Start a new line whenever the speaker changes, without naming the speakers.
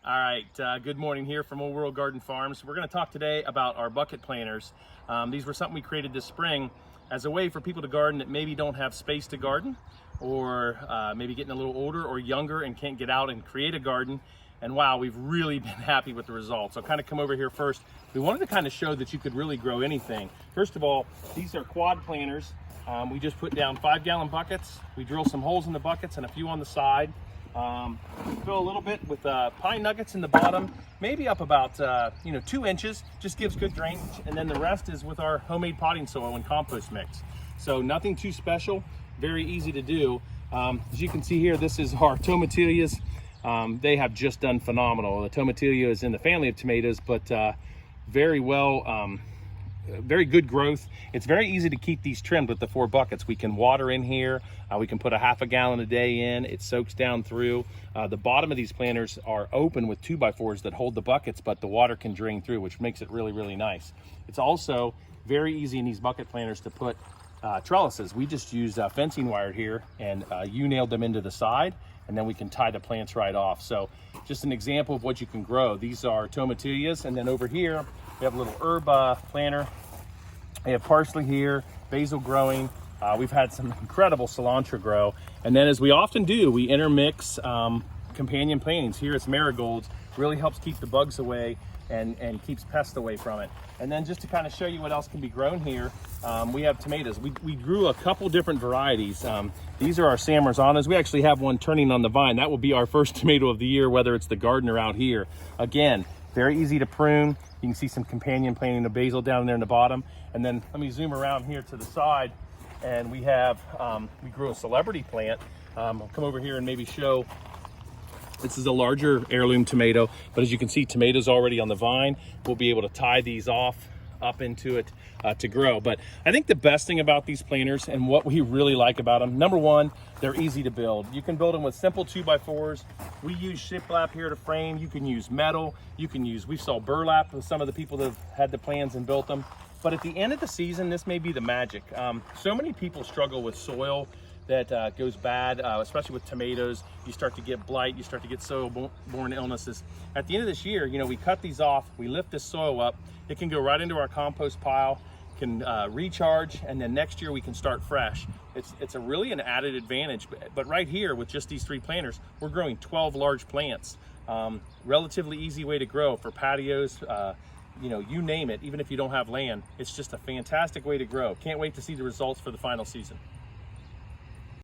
All right, good morning here from Old World Garden Farms. We're going to talk today about our bucket planters. These were something we created this spring as a way for people to garden that maybe don't have space to garden, or maybe getting a little older or younger and can't get out and create a garden. And wow, we've really been happy with the results. I'll kind of come over here first. We wanted to kind of show that you could really grow anything. First of all, these are quad planters. We just put down 5-gallon buckets. We drill some holes in the buckets and a few on the side. Fill a little bit with pine nuggets in the bottom, maybe up about 2 inches, just gives good drainage, and then the rest is with our homemade potting soil and compost mix. So nothing too special, very easy to do. As you can see here, this is our tomatillas. They have just done phenomenal. The tomatillo is in the family of tomatoes, but very well, very good growth. It's very easy to keep these trimmed with the 4 buckets. We can water in here. We can put a half a gallon a day in. It soaks down through. The bottom of these planters are open with 2x4s that hold the buckets, but the water can drain through, which makes it really, really nice. It's also very easy in these bucket planters to put trellises. We just use fencing wire here, and you nailed them into the side, and then we can tie the plants right off. So just an example of what you can grow. These are tomatillas, and then over here we have a little herb planter. We have parsley here, basil growing. We've had some incredible cilantro grow. And then, as we often do, we intermix companion plantings. Here it's marigolds, really helps keep the bugs away and keeps pests away from it. And then just to kind of show you what else can be grown here, we have tomatoes. We grew a couple different varieties. These are our San Marzanos. We actually have one turning on the vine. That will be our first tomato of the year, whether it's the garden or out here. Again, very easy to prune. You can see some companion planting of basil down there in the bottom. And then let me zoom around here to the side, and we have, we grew a celebrity plant. I'll come over here and maybe show. This is a larger heirloom tomato, but as you can see, tomatoes already on the vine. We'll be able to tie these off up into it to grow. But I think the best thing about these planters and what we really like about them, number one, they're easy to build. You can build them with simple 2x4s. We use shiplap here to frame. You can use metal. You can use, we saw burlap with some of the people that have had the plans and built them. But at the end of the season, this may be the magic. So many people struggle with soil that goes bad, especially with tomatoes. You start to get blight, you start to get soil-borne illnesses. At the end of this year, we cut these off, we lift this soil up, it can go right into our compost pile, can recharge, and then next year we can start fresh. It's really an added advantage, but right here with just these 3 planters, we're growing 12 large plants. Relatively easy way to grow for patios, you name it, even if you don't have land. It's just a fantastic way to grow. Can't wait to see the results for the final season.